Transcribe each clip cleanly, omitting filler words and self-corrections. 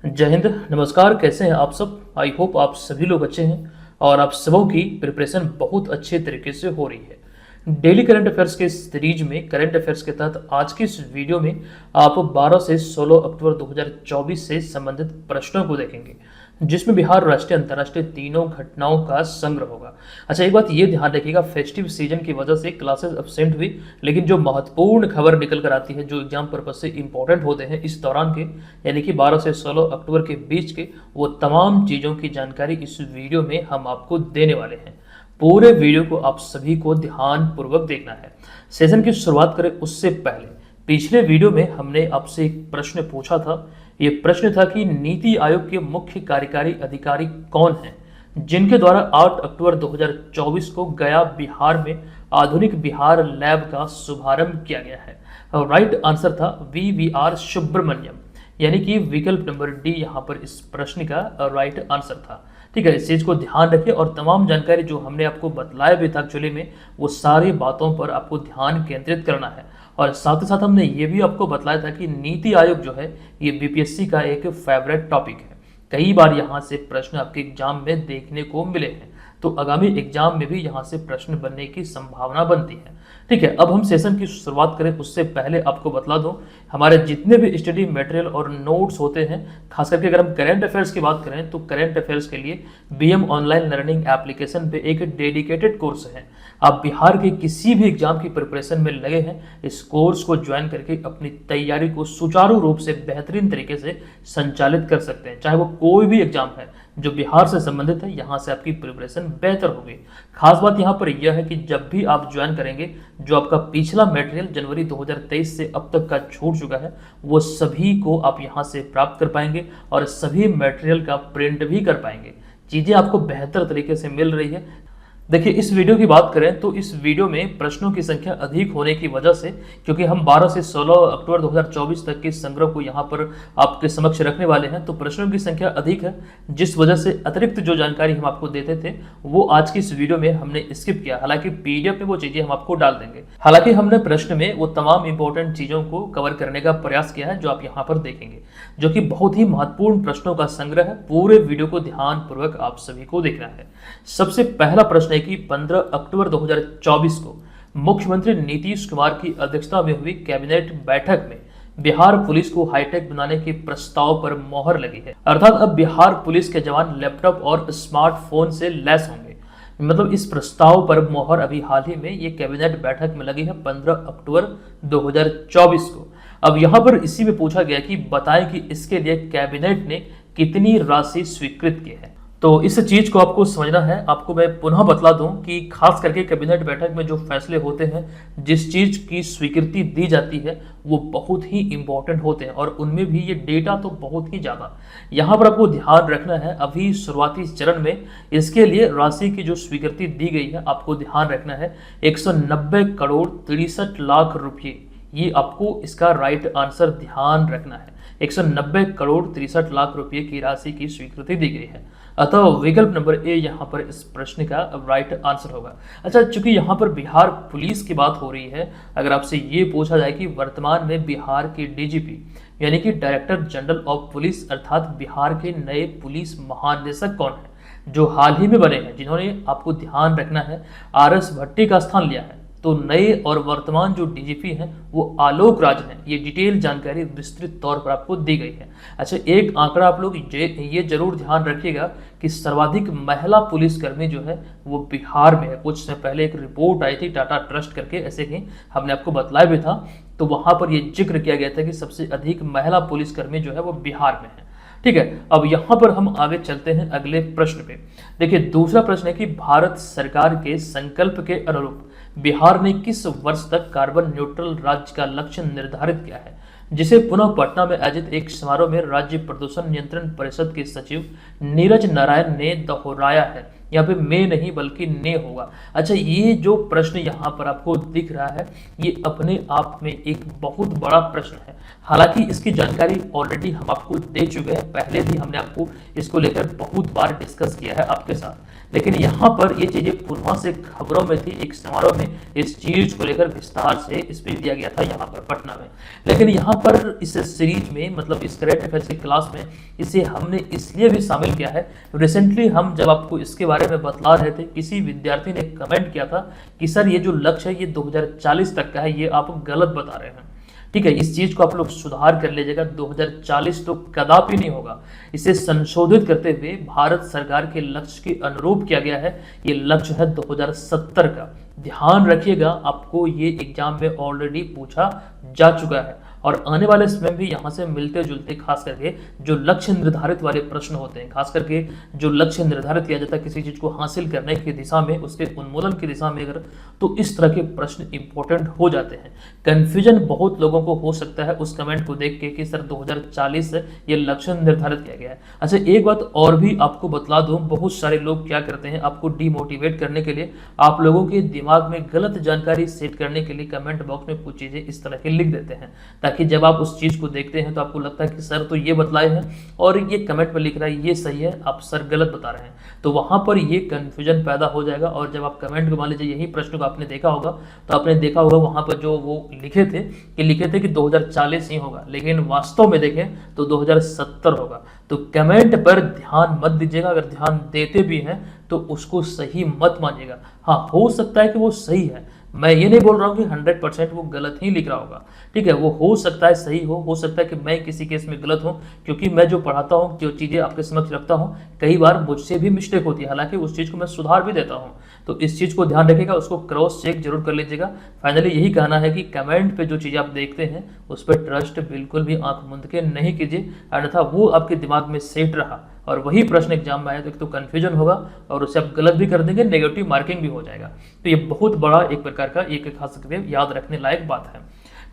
जय हिंद। नमस्कार, कैसे हैं आप सब। आई होप आप सभी लोग अच्छे हैं और आप सबों की प्रिपरेशन बहुत अच्छे तरीके से हो रही है। डेली करंट अफेयर्स के सीरीज में करंट अफेयर्स के तहत आज की इस वीडियो में आप 12 से 16 अक्टूबर 2024 से संबंधित प्रश्नों को देखेंगे, जिसमें बिहार राष्ट्रीय अंतर्राष्ट्रीय तीनों घटनाओं का संग्रह होगा। अच्छा, एक बात ये ध्यान रखिएगा, फेस्टिव सीजन की वजह से क्लासेस अब्सेंट हुई, लेकिन जो महत्वपूर्ण खबर निकल कर आती है, जो एग्जाम पर्पज से इंपॉर्टेंट होते हैं इस दौरान के, यानी कि 12 से 16 अक्टूबर के बीच के, वो तमाम चीज़ों की जानकारी इस वीडियो में हम आपको देने वाले हैं। पूरे वीडियो को आप सभी को ध्यानपूर्वक देखना है। सेशन की शुरुआत करें उससे पहले पिछले वीडियो में हमने आपसे एक प्रश्न पूछा था। ये प्रश्न था कि नीति आयोग के मुख्य कार्यकारी अधिकारी कौन हैं, जिनके द्वारा 8 अक्टूबर 2024 को गया बिहार में आधुनिक बिहार लैब का शुभारंभ किया गया है। राइट आंसर था VVR सुब्रमण्यम, यानी कि विकल्प नंबर डी यहाँ पर इस प्रश्न का राइट आंसर था। ठीक है, इस चीज़ को ध्यान रखिए और तमाम जानकारी जो हमने आपको बतलाया भी था एक्चुअली में, वो सारी बातों पर आपको ध्यान केंद्रित करना है। और साथ ही साथ हमने ये भी आपको बतलाया था कि नीति आयोग जो है ये बीपीएससी का एक फेवरेट टॉपिक है। कई बार यहाँ से प्रश्न आपके एग्जाम में देखने को मिले हैं, तो आगामी एग्जाम में भी यहाँ से प्रश्न बनने की संभावना बनती है। ठीक है, अब हम सेशन की शुरुआत करें उससे पहले आपको बतला दूं, हमारे जितने भी स्टडी मटेरियल और नोट्स होते हैं, खास करके अगर हम करंट अफेयर्स की बात करें तो करंट अफेयर्स के लिए बीएम ऑनलाइन लर्निंग एप्लीकेशन पे एक डेडिकेटेड कोर्स है। आप बिहार के किसी भी एग्जाम की प्रिपरेशन में लगे हैं, इस कोर्स को ज्वाइन करके अपनी तैयारी को सुचारू रूप से बेहतरीन तरीके से संचालित कर सकते हैं। चाहे वो कोई भी एग्जाम है जो बिहार से संबंधित है, यहाँ से आपकी प्रिपरेशन बेहतर होगी। खास बात यहाँ पर यह है कि जब भी आप ज्वाइन करेंगे, जो आपका पिछला मटेरियल जनवरी 2023 से अब तक का छूट चुका है, वो सभी को आप यहाँ से प्राप्त कर पाएंगे और सभी मटेरियल का प्रिंट भी कर पाएंगे। चीज़ें आपको बेहतर तरीके से मिल रही है। देखिए, इस वीडियो की बात करें तो इस वीडियो में प्रश्नों की संख्या अधिक होने की वजह से, क्योंकि हम 12 से 16 अक्टूबर 2024 तक के संग्रह को यहाँ पर आपके समक्ष रखने वाले हैं, तो प्रश्नों की संख्या अधिक है, जिस वजह से अतिरिक्त जो जानकारी हम आपको देते थे वो आज की इस वीडियो में हमने स्किप किया। हालांकि पीडीएफ में वो चीजें हम आपको डाल देंगे। हालांकि हमने प्रश्न में वो तमाम इंपॉर्टेंट चीजों को कवर करने का प्रयास किया है जो आप यहाँ पर देखेंगे, जो कि बहुत ही महत्वपूर्ण प्रश्नों का संग्रह है। पूरे वीडियो को ध्यानपूर्वक आप सभी को देखना है। सबसे पहला प्रश्न कि 15 अक्टूबर 2024 को मुख्यमंत्री नीतीश कुमार की अध्यक्षता में हुई कैबिनेट बैठक में बिहार पुलिस को हाईटेक बनाने के प्रस्ताव पर मोहर लगी है। अर्थात अब बिहार पुलिस के जवान लैपटॉप और स्मार्टफोन से लैस होंगे। मतलब इस प्रस्ताव पर मोहर अभी हाल ही में ये कैबिनेट बैठक में लगी है 15 अक्टूबर 2024 को। अब यहाँ पर इसी में पूछा गया कि बताएं कि इसके लिए कैबिनेट ने कितनी राशि स्वीकृत की है। तो इस चीज को आपको समझना है। आपको मैं पुनः बतला दूं कि खास करके कैबिनेट बैठक में जो फैसले होते हैं, जिस चीज की स्वीकृति दी जाती है, वो बहुत ही इंपॉर्टेंट होते हैं और उनमें भी ये डेटा तो बहुत ही ज्यादा। यहाँ पर आपको ध्यान रखना है, अभी शुरुआती चरण में इसके लिए राशि की जो स्वीकृति दी गई है, आपको ध्यान रखना है 190 करोड़ 63 लाख रुपये। ये आपको इसका राइट आंसर ध्यान रखना है। 190 करोड़ 63 लाख रुपए की राशि की स्वीकृति दी गई है। अतः विकल्प नंबर ए यहाँ पर इस प्रश्न का राइट आंसर होगा। अच्छा, चूंकि यहाँ पर बिहार पुलिस की बात हो रही है, अगर आपसे ये पूछा जाए कि वर्तमान में बिहार के डीजीपी यानी कि डायरेक्टर जनरल ऑफ पुलिस अर्थात बिहार के नए पुलिस महानिदेशक कौन है, जो हाल ही में बने हैं, जिन्होंने, आपको ध्यान रखना है, RS भट्टी का स्थान लिया है, तो नए और वर्तमान जो डीजीपी हैं वो आलोक राज हैं। ये डिटेल जानकारी विस्तृत तौर पर आपको दी गई है। अच्छा, एक आंकड़ा आप लोग ये जरूर ध्यान रखिएगा कि सर्वाधिक महिला पुलिसकर्मी जो है वो बिहार में है। कुछ समय पहले एक रिपोर्ट आई थी टाटा ट्रस्ट करके, ऐसे ही हमने आपको बतलाया भी था, तो वहां पर ये जिक्र किया गया था कि सबसे अधिक महिला पुलिसकर्मी जो है वो बिहार में है। ठीक है, अब यहाँ पर हम आगे चलते हैं अगले प्रश्न पे। देखिए, दूसरा प्रश्न है कि भारत सरकार के संकल्प के अनुरूप बिहार ने किस वर्ष तक कार्बन न्यूट्रल राज्य का लक्ष्य निर्धारित किया है, जिसे पुनः पटना में आयोजित एक समारोह में राज्य प्रदूषण नियंत्रण परिषद के सचिव नीरज नारायण ने दोहराया है। यहाँ पे मे नहीं बल्कि ने होगा। अच्छा, ये जो प्रश्न यहाँ पर आपको दिख रहा है, ये अपने आप में एक बहुत बड़ा प्रश्न है। हालांकि इसकी जानकारी ऑलरेडी हम आपको दे चुके हैं, पहले भी हमने आपको इसको लेकर बहुत बार डिस्कस किया है आपके साथ, लेकिन यहाँ पर ये चीजें पूर्वा से खबरों में थी। एक समारोह में इस चीज को लेकर विस्तार से स्पीच दिया गया था यहाँ पर पटना में, लेकिन यहाँ पर इस सीरीज में, मतलब इस करंट अफेयर्स की क्लास में, इसे हमने इसलिए भी शामिल किया है। रिसेंटली हम जब आपको इसके बारे में बतला रहे थे, किसी विद्यार्थी ने कमेंट किया था कि सर ये जो लक्ष्य है ये 2040 तक का है, ये आप गलत बता रहे हैं। ठीक है, इस चीज को आप लोग सुधार कर लीजिएगा, 2040 तो कदापि नहीं होगा। इसे संशोधित करते हुए भारत सरकार के लक्ष्य के अनुरूप किया गया है। ये लक्ष्य है 2070 का। ध्यान रखिएगा, आपको ये एग्जाम में ऑलरेडी पूछा जा चुका है और आने वाले समय भी यहाँ से मिलते जुलते, खास करके जो लक्ष्य निर्धारित वाले प्रश्न होते हैं, खास करके जो लक्ष्य निर्धारित किया जाता है किसी चीज को हासिल करने की दिशा में, उसके उन्मूलन की दिशा में, अगर तो इस तरह के प्रश्न इंपॉर्टेंट हो जाते हैं। कंफ्यूजन बहुत लोगों को हो सकता है उस कमेंट को देख के कि सर 2040 से ये लक्ष्य निर्धारित किया गया है। अच्छा, एक बात और भी आपको बतला दूं, बहुत सारे लोग क्या करते हैं, आपको डिमोटिवेट करने के लिए, आप लोगों के दिमाग में गलत जानकारी सेट करने के लिए कमेंट बॉक्स में कुछ चीजें इस तरह के लिख देते हैं, ताकि जब आप उस चीज को देखते हैं तो आपको लगता है कि सर तो ये बतलाए हैं और ये कमेंट में लिख रहा है ये सही है, आप सर गलत बता रहे हैं। तो वहां पर ये कंफ्यूजन पैदा हो जाएगा और जब आप कमेंट को, मान लीजिए यही प्रश्न को आपने देखा होगा, तो आपने देखा होगा वहां पर जो वो लिखे थे कि 2040 ही होगा, लेकिन वास्तव में देखें तो 2070 होगा। तो कमेंट पर ध्यान मत दीजिएगा, अगर ध्यान देते भी हैं तो उसको सही मत मानिएगा। हाँ, हो सकता है कि वो सही है, मैं ये नहीं बोल रहा हूँ कि 100% वो गलत ही लिख रहा होगा। ठीक है, वो हो सकता है सही हो सकता है कि मैं किसी केस में गलत हूँ, क्योंकि मैं जो पढ़ाता हूँ, जो चीज़ें आपके समक्ष रखता हूँ, कई बार मुझसे भी मिस्टेक होती है, हालांकि उस चीज़ को मैं सुधार भी देता हूँ। तो इस चीज़ को ध्यान रखिएगा, उसको क्रॉस चेक जरूर कर लीजिएगा। फाइनली यही कहना है कि कमेंट पे जो चीज़ें आप देखते हैं उस पर ट्रस्ट बिल्कुल भी आंख मूंद के नहीं कीजिए, अन्यथा वो आपके दिमाग में सेट रहा और वही प्रश्न एग्जाम में आया तो एक तो कन्फ्यूजन होगा और उसे आप गलत भी कर देंगे, नेगेटिव मार्किंग भी हो जाएगा। तो ये बहुत बड़ा एक प्रकार का एक खास करके याद रखने लायक बात है।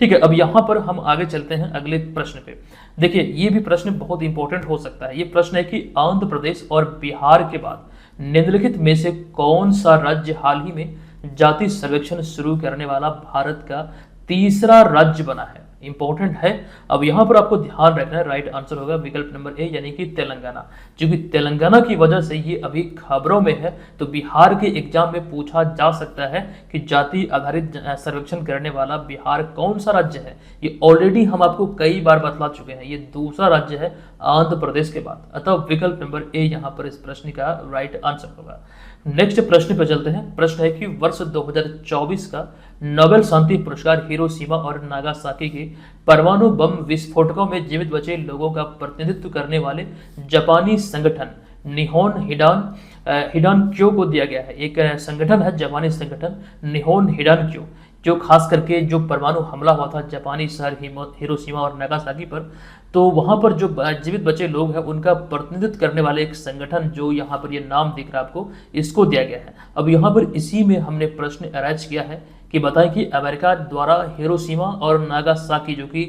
ठीक है, अब यहाँ पर हम आगे चलते हैं अगले प्रश्न पे। देखिए, ये भी प्रश्न बहुत इंपॉर्टेंट हो सकता है। ये प्रश्न है कि आंध्र प्रदेश और बिहार के बाद निम्नलिखित में से कौन सा राज्य हाल ही में जाति सर्वेक्षण शुरू करने वाला भारत का तीसरा राज्य बना है। इंपॉर्टेंट है। अब यहां पर आपको ध्यान रखना है, राइट आंसर होगा विकल्प नंबर ए, यानी कि तेलंगाना। क्योंकि तेलंगाना की वजह से ये अभी खबरों में है, तो बिहार के एग्जाम में पूछा जा सकता है कि जाति आधारित सर्वेक्षण करने वाला बिहार कौन सा राज्य है। ये ऑलरेडी हम आपको कई बार बतला चुके हैं, ये दूसरा राज्य है आंध्र प्रदेश के बाद। अतः विकल्प नंबर ए यहां पर इस प्रश्न का राइट आंसर होगा। नेक्स्ट प्रश्न पर चलते हैं। प्रश्न है कि वर्ष 2024 का नोबेल शांति पुरस्कार हिरोशिमा और नागासाकी के परमाणु बम विस्फोटकों में जीवित बचे लोगों का प्रतिनिधित्व करने वाले जापानी संगठन निहोन हिडानक्यो को दिया गया है। एक संगठन है, जापानी संगठन निहोन हिडानक्यो, जो खास करके जो परमाणु हमला हुआ था जापानी शहर हिरोशिमा और नागासाकी पर, तो वहां पर जो जीवित बचे लोग हैं उनका प्रतिनिधित्व करने वाले एक संगठन, जो यहाँ पर ये नाम दिख रहा है आपको, इसको दिया गया है। अब यहाँ पर इसी में हमने प्रश्न अरेंज किया है कि बताएं कि अमेरिका द्वारा हिरोशिमा और नागासाकी, जो कि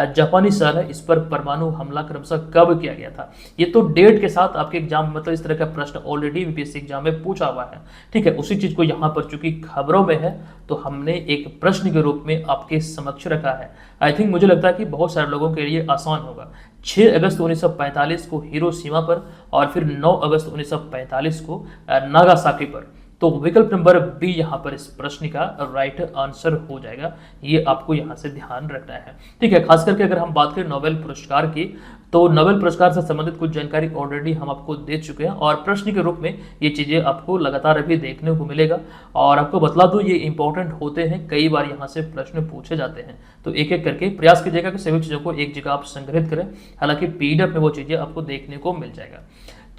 जापानी शहर है, इस पर परमाणु हमला क्रमशः कब किया गया था। ये तो डेट के साथ आपके एग्जाम, मतलब इस तरह का प्रश्न ऑलरेडी यूपीएससी एग्जाम में पूछा हुआ है। ठीक है, उसी चीज को यहाँ पर चूंकि खबरों में है तो हमने एक प्रश्न के रूप में आपके समक्ष रखा है। आई थिंक, मुझे लगता है कि बहुत सारे लोगों के लिए आसान होगा। 6 अगस्त 1945 को हिरोशिमा पर और फिर 9 अगस्त 1945 को नागासाकी पर। तो विकल्प नंबर बी यहाँ पर इस प्रश्न का राइट आंसर हो जाएगा। ये आपको यहाँ से ध्यान रखना है। ठीक है, खास करके अगर हम बात करें नोबेल पुरस्कार की, तो नोबेल पुरस्कार से संबंधित कुछ जानकारी ऑलरेडी हम आपको दे चुके हैं और प्रश्न के रूप में ये चीज़ें आपको लगातार अभी देखने को मिलेगा। और आपको बतला दूं, ये इंपॉर्टेंट होते हैं, कई बार यहाँ से प्रश्न पूछे जाते हैं। तो एक एक करके प्रयास कीजिएगा कि सभी चीज़ों को एक जगह आप संग्रहित करें, हालांकि पीडीएफ में वो चीज़ें आपको देखने को मिल जाएगा।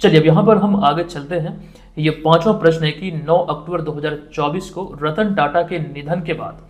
चलिए, अब यहाँ पर हम आगे चलते हैं। ये 5वां प्रश्न है कि 9 अक्टूबर 2024 को रतन टाटा के निधन के बाद,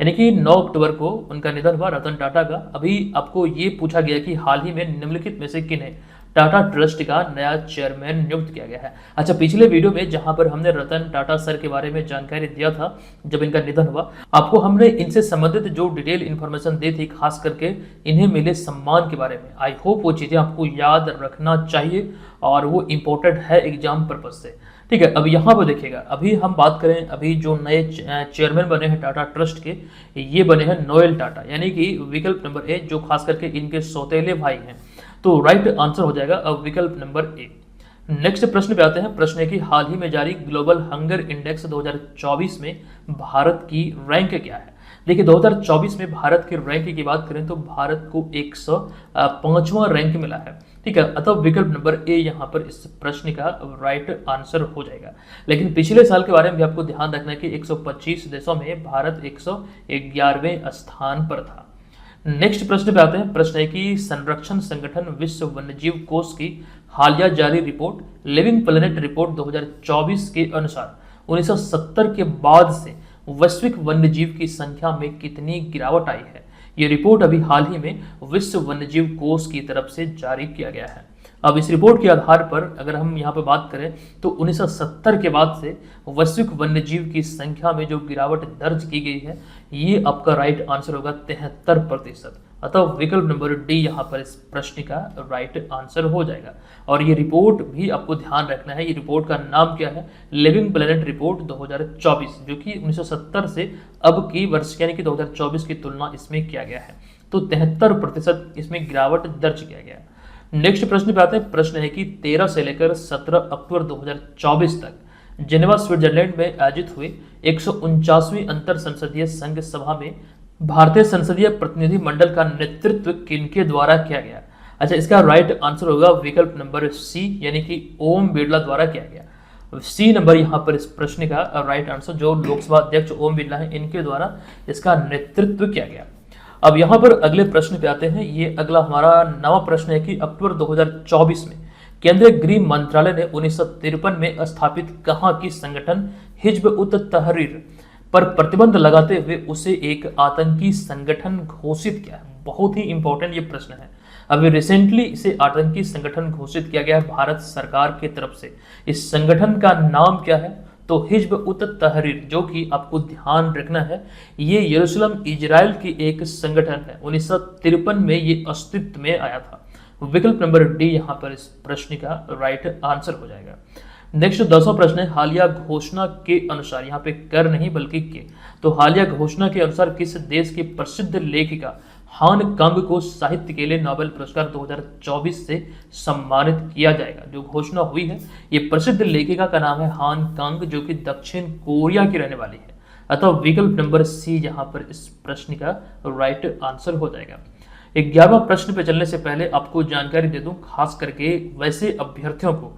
यानी कि 9 अक्टूबर को उनका निधन हुआ रतन टाटा का। अभी आपको ये पूछा गया कि हाल ही में निम्नलिखित में से किन्हें टाटा ट्रस्ट का नया चेयरमैन नियुक्त किया गया है। अच्छा, पिछले वीडियो में जहां पर हमने रतन टाटा सर के बारे में जानकारी दिया था, जब इनका निधन हुआ, आपको हमने इनसे संबंधित जो डिटेल इन्फॉर्मेशन दी थी, खास करके इन्हें मिले सम्मान के बारे में। आई होप वो चीज़ें आपको याद रखना चाहिए और वो इम्पोर्टेंट है एग्जाम पर्पज से। ठीक है, अब यहाँ पर देखिएगा, अभी हम बात करें, अभी जो नए चेयरमैन बने हैं टाटा ट्रस्ट के, ये बने हैं नोएल टाटा, यानी कि विकल्प नंबर ए, जो खास करके इनके सौतेले भाई हैं। तो राइट आंसर हो जाएगा अब विकल्प नंबर ए। नेक्स्ट प्रश्न पे आते हैं। प्रश्न है कि हाल ही में जारी ग्लोबल हंगर इंडेक्स 2024 में भारत की रैंक क्या है। देखिए 2024 में भारत के रैंक की बात करें तो भारत को 105वां रैंक मिला है। ठीक है, अतः विकल्प नंबर ए यहाँ पर इस प्रश्न का राइट आंसर हो जाएगा। लेकिन पिछले साल के बारे में भी आपको ध्यान रखना है कि 125 देशों में भारत 111वें स्थान पर था। नेक्स्ट प्रश्न पे आते हैं। प्रश्न है कि संरक्षण संगठन विश्व वन्यजीव कोष की हालिया जारी रिपोर्ट लिविंग प्लेनेट रिपोर्ट 2024 के अनुसार 1970 के बाद से वैश्विक वन्यजीव की संख्या में कितनी गिरावट आई है। ये रिपोर्ट अभी हाल ही में विश्व वन्यजीव कोष की तरफ से जारी किया गया है। अब इस रिपोर्ट के आधार पर अगर हम यहाँ पर बात करें तो 1970 के बाद से वैश्विक वन्यजीव की संख्या में जो गिरावट दर्ज की गई है, ये आपका राइट आंसर होगा 73%। अतः विकल्प नंबर डी यहाँ पर इस प्रश्न का राइट आंसर हो जाएगा। और ये रिपोर्ट भी आपको ध्यान रखना है, ये रिपोर्ट का नाम क्या है, लिविंग प्लेनेट रिपोर्ट 2024, जो कि 1970 से अब की वर्ष यानी कि 2024 की तुलना इसमें किया गया है। तो 73% इसमें गिरावट दर्ज किया गया है। नेक्स्ट प्रश्न पे आते हैं। प्रश्न है कि 13 से लेकर 17 अक्टूबर 2024 तक जेनेवा स्विट्जरलैंड में आयोजित हुए 149वीं अंतर संसदीय संघ सभा में भारतीय संसदीय प्रतिनिधि मंडल का नेतृत्व किनके द्वारा किया गया। अच्छा, इसका राइट आंसर होगा विकल्प नंबर सी, यानी कि ओम बिरला द्वारा किया गया। सी नंबर यहाँ पर इस प्रश्न का राइट आंसर, जो लोकसभा अध्यक्ष ओम बिरला है, इनके द्वारा इसका नेतृत्व किया गया। अब यहाँ पर अगले प्रश्न पे आते हैं। ये अगला हमारा नवा प्रश्न है कि अक्टूबर 2024 में केंद्रीय गृह मंत्रालय ने 1953 में स्थापित कहाँ की संगठन हिज्ब उत तहरीर पर प्रतिबंध लगाते हुए उसे एक आतंकी संगठन घोषित किया। बहुत ही इंपॉर्टेंट ये प्रश्न है। अभी रिसेंटली इसे आतंकी संगठन घोषित किया गया है भारत सरकार की तरफ से। इस संगठन का नाम क्या है, तो हिज्ब उत तहरीर, जो कि आपको ध्यान रखना है, ये यरूशलेम इजराइल की एक संगठन है। 1953 में ये अस्तित्व में आया था। विकल्प नंबर डी यहाँ पर इस प्रश्न का राइट आंसर हो जाएगा। नेक्स्ट 10वां प्रश्न है, हालिया घोषणा के अनुसार, यहाँ पे कर नहीं बल्कि के, तो हालिया घोषणा के अनुसार किस देश की प्रसिद्ध लेखिका हान कांग को साहित्य के लिए नोबेल पुरस्कार 2024 से सम्मानित किया जाएगा। जो घोषणा हुई है, ये प्रसिद्ध लेखिका का नाम है हान कांग, जो कि दक्षिण कोरिया की रहने वाली है। अतः विकल्प नंबर सी यहाँ पर इस प्रश्न का राइट आंसर हो जाएगा। 11वां प्रश्न पे चलने से पहले आपको जानकारी दे दूं, खास करके वैसे अभ्यर्थियों को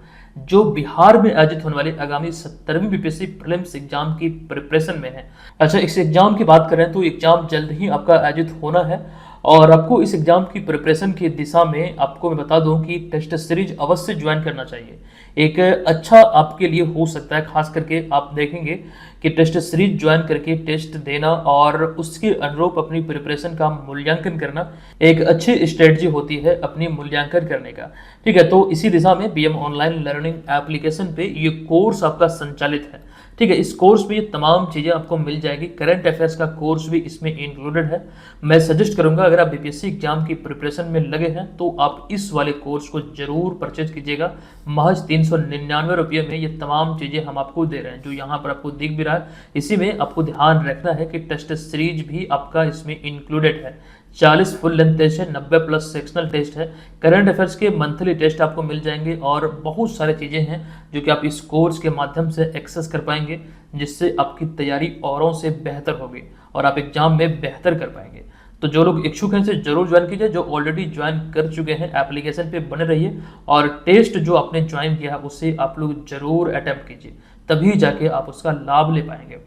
जो बिहार में आयोजित होने वाले आगामी 17वीं बीपीएससी प्रीलिम्स एग्जाम की प्रिपरेशन में है। अच्छा, इस एग्जाम की बात करें तो एग्जाम जल्द ही आपका आयोजित होना है और आपको इस एग्जाम की प्रिपरेशन की दिशा में आपको मैं बता दूं कि टेस्ट सीरीज अवश्य ज्वाइन करना चाहिए। एक अच्छा आपके लिए हो सकता है, खास करके आप देखेंगे कि टेस्ट सीरीज ज्वाइन करके टेस्ट देना और उसके अनुरूप अपनी प्रिपरेशन का मूल्यांकन करना एक अच्छी स्ट्रेटजी होती है अपनी मूल्यांकन करने का। ठीक है, तो इसी दिशा में बीएम ऑनलाइन लर्निंग एप्लीकेशन पे ये कोर्स आपका संचालित है। ठीक है, इस कोर्स में ये तमाम चीज़ें आपको मिल जाएगी। करंट अफेयर्स का कोर्स भी इसमें इंक्लूडेड है। मैं सजेस्ट करूंगा, अगर आप बीपीएससी एग्जाम की प्रिपरेशन में लगे हैं तो आप इस वाले कोर्स को जरूर परचेज कीजिएगा। महज 399 रुपये में ये तमाम चीज़ें हम आपको दे रहे हैं, जो यहाँ पर आपको दिख भी रहा है। इसी में आपको ध्यान रखना है कि टेस्ट सीरीज भी आपका इसमें इंक्लूडेड है। 40 फुल लेंथ टेस्ट है, 90 प्लस सेक्शनल टेस्ट है, करंट अफेयर्स के मंथली टेस्ट आपको मिल जाएंगे और बहुत सारी चीज़ें हैं जो कि आप इस कोर्स के माध्यम से एक्सेस कर पाएंगे, जिससे आपकी तैयारी औरों से बेहतर होगी और आप एग्जाम में बेहतर कर पाएंगे। तो जो लोग इच्छुक हैं इसे जरूर ज्वाइन कीजिए। जो ऑलरेडी ज्वाइन कर चुके हैं एप्लीकेशन पे बने रहिए और टेस्ट जो आपने ज्वाइन किया है उसे आप लोग जरूर अटेम्प्ट कीजिए, तभी जाके आप उसका लाभ ले पाएंगे।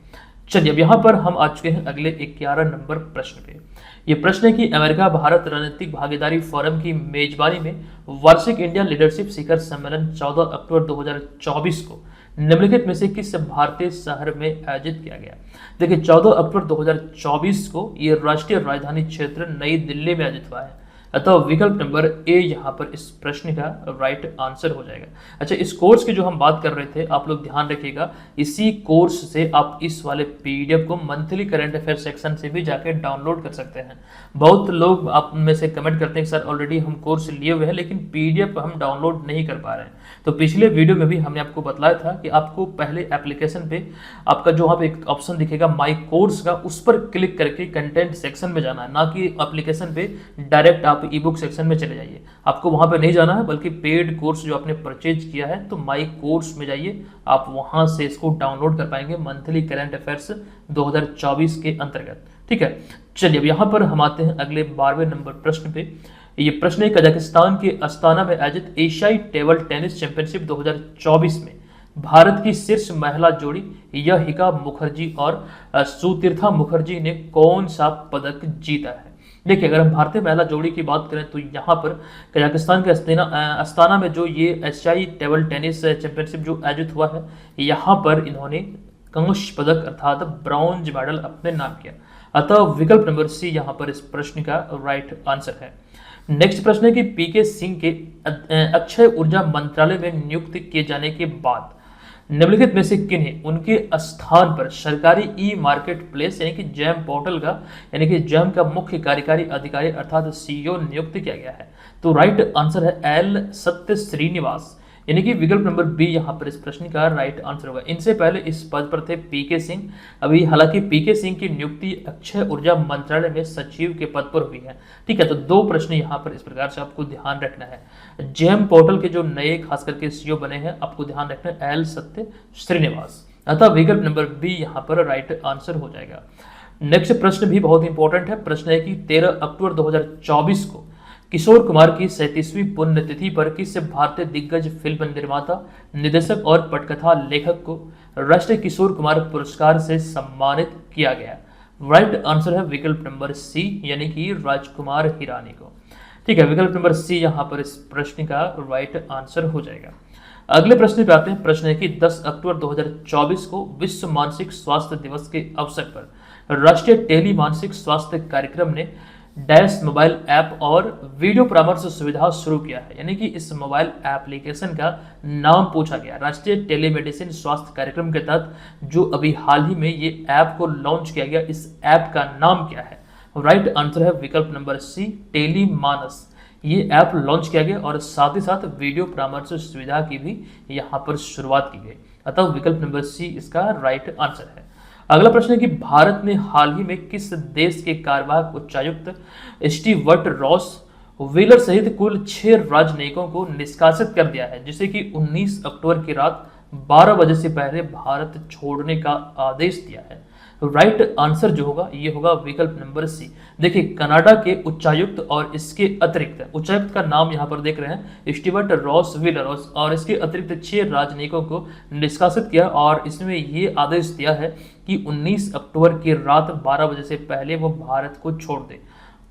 चलिए, अब यहाँ पर हम आ चुके हैं अगले 11 नंबर प्रश्न पे। ये प्रश्न है कि अमेरिका भारत रणनीतिक भागीदारी फोरम की मेजबानी में वार्षिक इंडिया लीडरशिप शिखर सम्मेलन 14 अक्टूबर 2024 को निम्नलिखित में से किस भारतीय शहर में आयोजित किया गया। देखिए 14 अक्टूबर 2024 को ये राष्ट्रीय राजधानी क्षेत्र नई दिल्ली में आयोजित हुआ है। अतः विकल्प नंबर ए यहाँ पर इस प्रश्न का राइट आंसर हो जाएगा। अच्छा, इस कोर्स की जो हम बात कर रहे थे, आप लोग ध्यान रखिएगा, इसी कोर्स से आप इस वाले पीडीएफ को मंथली करंट अफेयर सेक्शन से भी जाके डाउनलोड कर सकते हैं। बहुत लोग आप में से कमेंट करते हैं कि सर ऑलरेडी हम कोर्स लिए हुए हैं लेकिन पीडीएफ हम डाउनलोड नहीं कर पा रहे हैं। तो पिछले वीडियो में भी हमने आपको बतलाया था कि आपको पहले एप्लीकेशन पे आपका जो वहाँ पे एक ऑप्शन दिखेगा माई कोर्स का, उस पर क्लिक करके कंटेंट सेक्शन में जाना है, ना कि एप्लीकेशन पे डायरेक्ट आप ई बुक सेक्शन में चले जाइए। आपको वहाँ पे नहीं जाना है, बल्कि पेड कोर्स जो आपने परचेज किया है तो माई कोर्स में जाइए, आप वहाँ से इसको डाउनलोड कर पाएंगे मंथली करंट अफेयर्स 2024 के अंतर्गत। ठीक है, चलिए अब यहाँ पर हम आते हैं अगले 12वें नंबर प्रश्न पे। ये प्रश्न है कजाकिस्तान के अस्ताना में आयोजित एशियाई टेबल टेनिस चैंपियनशिप 2024 में भारत की शीर्ष महिला जोड़ी यहिका मुखर्जी और सुतीर्था मुखर्जी ने कौन सा पदक जीता है। देखिए, अगर हम भारतीय महिला जोड़ी की बात करें तो यहाँ पर कजाकिस्तान के अस्ताना में जो ये एशियाई टेबल टेनिस चैंपियनशिप जो आयोजित हुआ है, यहाँ पर इन्होंने कांस्य पदक अर्थात ब्रॉन्ज मेडल अपने नाम किया। अतः विकल्प नंबर सी यहाँ पर इस प्रश्न का राइट आंसर है। नेक्स्ट प्रश्न है कि पीके सिंह के अक्षय ऊर्जा मंत्रालय में नियुक्त किए जाने के बाद निम्नलिखित में से किन्हें उनके स्थान पर सरकारी ई मार्केट प्लेस यानी कि जैम पोर्टल का यानी कि जैम का मुख्य कार्यकारी अधिकारी अर्थात सीईओ नियुक्त किया गया है। तो राइट आंसर है एल सत्य श्रीनिवास, यानी कि विकल्प नंबर बी यहाँ पर इस प्रश्न का राइट आंसर होगा। इनसे पहले इस पद पर थे पीके सिंह। अभी हालांकि पीके सिंह की नियुक्ति अक्षय ऊर्जा मंत्रालय में सचिव के पद पर हुई है। ठीक है, तो दो प्रश्न यहाँ पर इस प्रकार से आपको ध्यान रखना है। जेम पोर्टल के जो नए खास करके सीईओ बने हैं, आपको ध्यान रखना है एल सत्य श्रीनिवास। अतः विकल्प नंबर बी यहाँ पर राइट आंसर हो जाएगा। नेक्स्ट प्रश्न भी बहुत इंपॉर्टेंट है। प्रश्न है कि 13 अक्टूबर 2024 को किशोर कुमार की 37वीं पुण्यतिथि पर किस भारतीय दिग्गज फिल्म निर्माता, निर्देशक और पटकथा लेखक को राष्ट्रीय किशोर कुमार पुरस्कार से सम्मानित किया गया। राइट आंसर है विकल्प नंबर सी, यानी कि राजकुमार हिरानी को। ठीक है, विकल्प नंबर सी यहाँ पर इस प्रश्न का राइट आंसर हो जाएगा। अगले प्रश्न पे आते हैं। प्रश्न है कि 10 अक्टूबर 2024 को विश्व मानसिक स्वास्थ्य दिवस के अवसर पर राष्ट्रीय टेली मानसिक स्वास्थ्य कार्यक्रम ने डैश मोबाइल ऐप और वीडियो परामर्श सुविधा शुरू किया है, यानी कि इस मोबाइल एप्लीकेशन का नाम पूछा गया। राष्ट्रीय टेलीमेडिसिन स्वास्थ्य कार्यक्रम के तहत जो अभी हाल ही में ये ऐप को लॉन्च किया गया, इस ऐप का नाम क्या है। राइट आंसर है विकल्प नंबर सी, टेली मानस। ये ऐप लॉन्च किया गया और साथ ही साथ वीडियो परामर्श सुविधा की भी यहाँ पर शुरुआत की गई। अतः विकल्प नंबर सी इसका राइट आंसर है। अगला प्रश्न है कि भारत ने हाल ही में किस देश के कार्यवाहक उच्चायुक्त स्टीवर्ट रॉस व्हीलर सहित कुल 6 राजनयिकों को निष्कासित कर दिया है, जिसे कि 19 अक्टूबर की रात 12 बजे से पहले भारत छोड़ने का आदेश दिया है। राइट आंसर जो होगा ये होगा विकल्प नंबर सी। देखिए, कनाडा के उच्चायुक्त और इसके अतिरिक्त उच्चायुक्त का नाम यहाँ पर देख रहे हैं स्टीवर्ट रॉस व्हीलर, और इसके अतिरिक्त 6 राजनयिकों को निष्कासित किया और इसमें ये आदेश दिया है कि 19 अक्टूबर की रात 12 बजे से पहले वो भारत को छोड़ दे।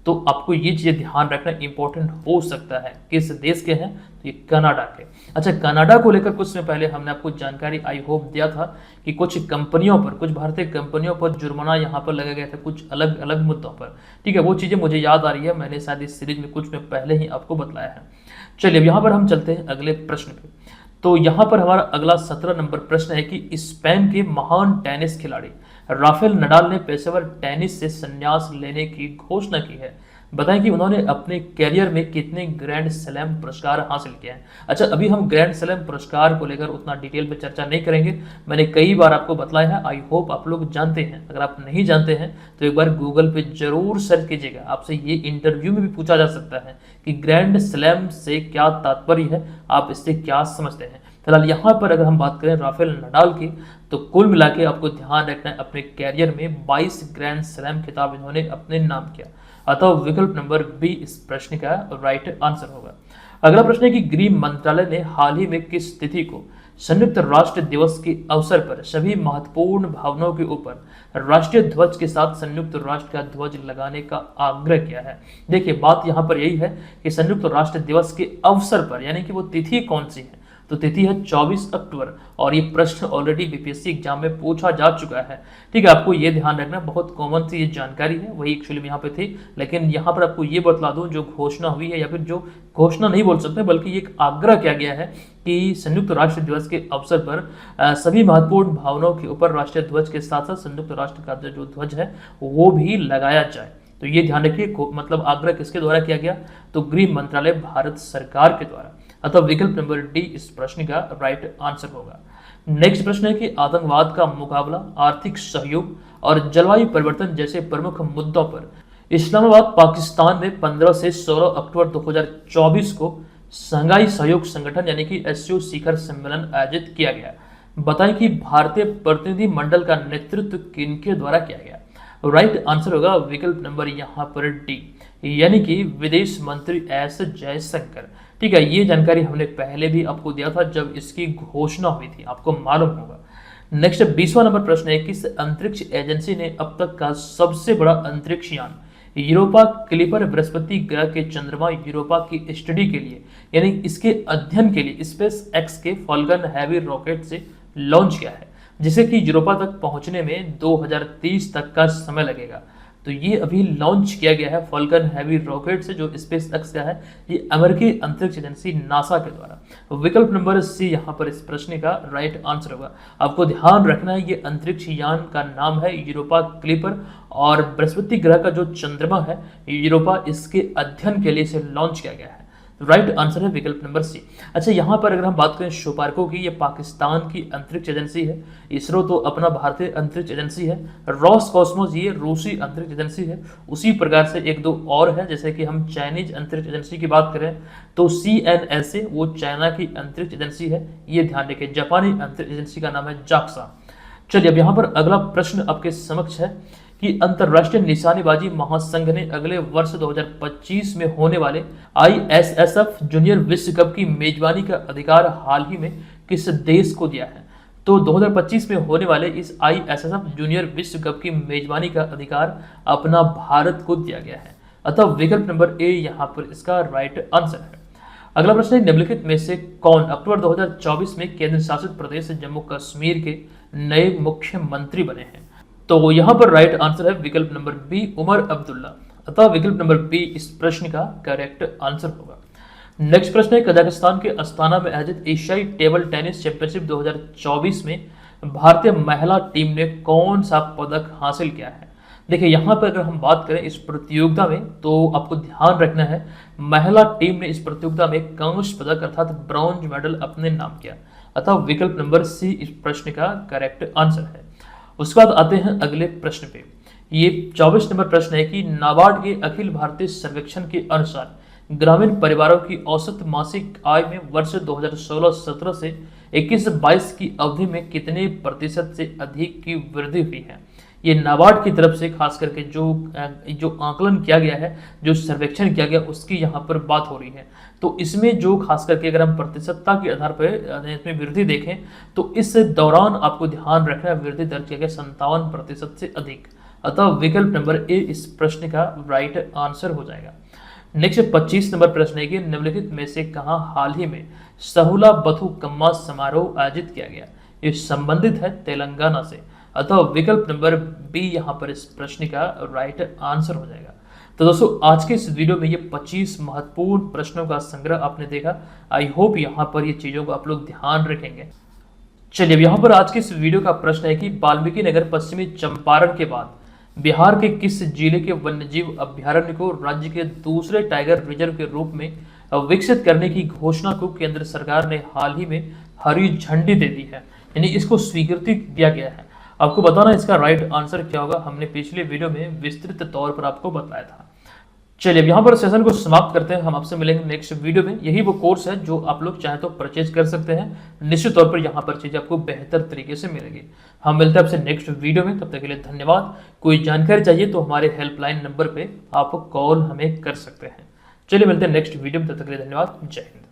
तो आपको ये चीजें ध्यान रखना इंपॉर्टेंट हो सकता है। किस देश के हैं, तो ये कनाडा के। अच्छा, कनाडा को लेकर कुछ समय पहले हमने आपको जानकारी आई होप दिया था कि कुछ कंपनियों पर, कुछ भारतीय कंपनियों पर जुर्माना यहाँ पर लगाया गया था कुछ अलग अलग मुद्दों पर। ठीक है, वो चीजें मुझे याद आ रही है, मैंने शायद इस सीरीज में कुछ में पहले ही आपको बतलाया है। चलिए अब यहाँ पर हम चलते हैं अगले प्रश्न पे। तो यहाँ पर हमारा अगला 17 नंबर प्रश्न है कि स्पेन के महान टेनिस खिलाड़ी राफेल नडाल ने पेशेवर टेनिस से संन्यास लेने की घोषणा की है। बताएं कि उन्होंने अपने कैरियर में कितने ग्रैंड स्लैम पुरस्कार हासिल किए हैं। अच्छा, अभी हम ग्रैंड स्लैम पुरस्कार को लेकर उतना डिटेल में चर्चा नहीं करेंगे, मैंने कई बार आपको बतलाया है, आई होप आप लोग जानते हैं। अगर आप नहीं जानते हैं तो एक बार गूगल पे जरूर सर्च कीजिएगा, आपसे ये इंटरव्यू में भी पूछा जा सकता है कि ग्रैंड स्लैम से क्या तात्पर्य है, आप इससे क्या समझते हैं। फिलहाल यहाँ पर अगर हम बात करें राफेल नडाल की, तो कुल मिला के आपको ध्यान रखना है अपने कैरियर में 22 ग्रैंड स्लैम खिताब इन्होंने अपने नाम किया। अतः विकल्प नंबर बी इस प्रश्न का राइट आंसर होगा। अगला प्रश्न है कि गृह मंत्रालय ने हाल ही में किस तिथि को संयुक्त राष्ट्र दिवस के अवसर पर सभी महत्वपूर्ण भवनों के ऊपर राष्ट्रीय ध्वज के साथ संयुक्त राष्ट्र का ध्वज लगाने का आग्रह किया है। देखिए, बात यहाँ पर यही है कि संयुक्त राष्ट्र दिवस के अवसर पर, यानी कि वो तिथि कौन सी है, तो तिथि है 24 अक्टूबर और ये प्रश्न ऑलरेडी बीपीएससी एग्जाम में पूछा जा चुका है। ठीक है, आपको ये ध्यान रखना, बहुत कॉमन सी ये जानकारी है, वही एक्चुअली यहाँ पे थी, लेकिन यहाँ पर आपको ये बतला दूं, जो घोषणा हुई है, या फिर जो घोषणा नहीं बोल सकते बल्कि एक आग्रह किया गया है कि संयुक्त राष्ट्र दिवस के अवसर पर सभी महत्वपूर्ण भावनाओं के ऊपर राष्ट्रीय ध्वज के साथ साथ संयुक्त राष्ट्र का जो ध्वज है वो भी लगाया जाए। तो ये ध्यान रखिए, मतलब आग्रह किसके द्वारा किया गया, तो गृह मंत्रालय भारत सरकार के द्वारा। अतः विकल्प नंबर डी इस प्रश्न का राइट आंसर होगा। नेक्स्ट प्रश्न है कि आतंकवाद का मुकाबला, आर्थिक सहयोग और जलवायु परिवर्तन जैसे प्रमुख मुद्दों पर इस्लामाबाद पाकिस्तान में 15 से 16 अक्टूबर 2024 को शंघाई सहयोग संगठन यानी कि एससीओ शिखर सम्मेलन आयोजित किया गया। बताएं कि भारतीय प्रतिनिधि मंडल का नेतृत्व किनके द्वारा किया गया। राइट आंसर होगा विकल्प नंबर यहाँ पर डी, यानी कि विदेश मंत्री एस जयशंकर। ठीक है, ये जानकारी हमने पहले भी आपको दिया था जब इसकी घोषणा हुई थी, आपको मालूम होगा। नेक्स्ट 20वां नंबर प्रश्न है, किस अंतरिक्ष एजेंसी ने अब तक का सबसे बड़ा अंतरिक्ष यान यूरोपा क्लिपर बृहस्पति ग्रह के चंद्रमा यूरोपा की स्टडी के लिए यानी इसके अध्ययन के लिए स्पेस एक्स के फॉल्कन हैवी रॉकेट से लॉन्च किया है, जिसे कि यूरोपा तक पहुंचने में 2030 तक का समय लगेगा। तो ये अभी लॉन्च किया गया है फॉल्कन हैवी रॉकेट से, जो स्पेस एक्स का है, ये अमेरिकी अंतरिक्ष एजेंसी नासा के द्वारा। विकल्प नंबर सी यहाँ पर इस प्रश्न का राइट आंसर होगा। आपको ध्यान रखना है, ये अंतरिक्ष यान का नाम है यूरोपा क्लिपर और बृहस्पति ग्रह का जो चंद्रमा है यूरोपा, इसके अध्ययन के लिए इसे लॉन्च किया गया है। राइट आंसर है विकल्प नंबर सी। अच्छा, यहाँ पर अगर हम बात करें शोपार्को की, ये पाकिस्तान की अंतरिक्ष एजेंसी है, इसरो तो अपना भारतीय अंतरिक्ष एजेंसी है, रॉस कॉस्मोस ये रूसी अंतरिक्ष एजेंसी है। उसी प्रकार से एक दो और है, जैसे कि हम चाइनीज अंतरिक्ष एजेंसी की बात करें तो CNSA वो चाइना की अंतरिक्ष एजेंसी है, ये ध्यान रखें। जापानी अंतरिक्ष एजेंसी का नाम है जाक्सा। चलिए अब यहाँ पर अगला प्रश्न आपके समक्ष है कि अंतरराष्ट्रीय निशानेबाजी महासंघ ने अगले वर्ष 2025 में होने वाले ISSF जूनियर विश्व कप की मेजबानी का अधिकार हाल ही में किस देश को दिया है। तो 2025 में होने वाले इस ISSF जूनियर विश्व कप की मेजबानी का अधिकार अपना भारत को दिया गया है। अतः विकल्प नंबर ए यहाँ पर इसका राइट आंसर है। अगला प्रश्न है, निम्नलिखित में से कौन अक्टूबर 2024 में केंद्र शासित प्रदेश जम्मू कश्मीर के नए मुख्यमंत्री बने हैं। तो यहाँ पर राइट आंसर है विकल्प नंबर बी, उमर अब्दुल्ला। अतः विकल्प नंबर बी इस प्रश्न का करेक्ट आंसर होगा। नेक्स्ट प्रश्न है, कजाकिस्तान के अस्ताना में आयोजित एशियाई टेबल टेनिस चैंपियनशिप 2024 में भारतीय महिला टीम ने कौन सा पदक हासिल किया है। देखिए, यहाँ पर अगर हम बात करें इस प्रतियोगिता में, तो आपको ध्यान रखना है महिला टीम ने इस प्रतियोगिता में कांस्य पदक अर्थात ब्रॉन्ज मेडल अपने नाम किया। अतः विकल्प नंबर सी इस प्रश्न का करेक्ट आंसर है। उसके बाद आते हैं अगले प्रश्न पे। ये 24 नंबर प्रश्न है कि नाबार्ड के अखिल भारतीय सर्वेक्षण के अनुसार ग्रामीण परिवारों की औसत मासिक आय में वर्ष 2016-17 से 21-22 की अवधि में कितने प्रतिशत से अधिक की वृद्धि हुई है। ये नाबार्ड की तरफ से खास करके जो आकलन किया गया है, जो सर्वेक्षण किया गया, उसकी यहाँ पर बात हो रही है। तो इसमें जो खास करके अगर हम प्रतिशतता के आधार पर इसमें वृद्धि देखें तो इस दौरान आपको ध्यान रखना है वृद्धि दर किया गया 57% से अधिक। अतः विकल्प नंबर ए इस प्रश्न का राइट आंसर हो जाएगा। नेक्स्ट 25 नंबर प्रश्न है कि निम्नलिखित में से कहाँ हाल ही में सहुला बथुकम्मा समारोह आयोजित किया गया। ये संबंधित है तेलंगाना से। अतः विकल्प नंबर बी यहाँ पर इस प्रश्न का राइट आंसर हो जाएगा। तो दोस्तों, आज के इस वीडियो में ये 25 महत्वपूर्ण प्रश्नों का संग्रह आपने देखा। आई होप यहाँ पर ये चीजों को आप लोग ध्यान रखेंगे। चलिए अब यहाँ पर आज के इस वीडियो का प्रश्न है कि वाल्मीकि नगर पश्चिमी चंपारण के बाद बिहार के किस जिले के वन्यजीव अभ्यारण्य को राज्य के दूसरे टाइगर रिजर्व के रूप में विकसित करने की घोषणा को केंद्र सरकार ने हाल ही में हरी झंडी दे दी है, यानी इसको स्वीकृति दिया गया है। आपको बताना इसका राइट आंसर क्या होगा, हमने पिछले वीडियो में विस्तृत तौर पर आपको बताया था। चलिए अब यहाँ पर सेशन को समाप्त करते हैं। हम आपसे मिलेंगे नेक्स्ट वीडियो में। यही वो कोर्स है जो आप लोग चाहे तो परचेज कर सकते हैं। निश्चित तौर पर यहाँ पर चीजें आपको बेहतर तरीके से मिलेगी। हम मिलते हैं आपसे नेक्स्ट वीडियो में, तब तक के लिए धन्यवाद। कोई जानकारी चाहिए तो हमारे हेल्पलाइन नंबर पे आप कॉल हमें कर सकते हैं। चलिए मिलते हैं नेक्स्ट वीडियो में, तब तक के लिए धन्यवाद। जय हिंद।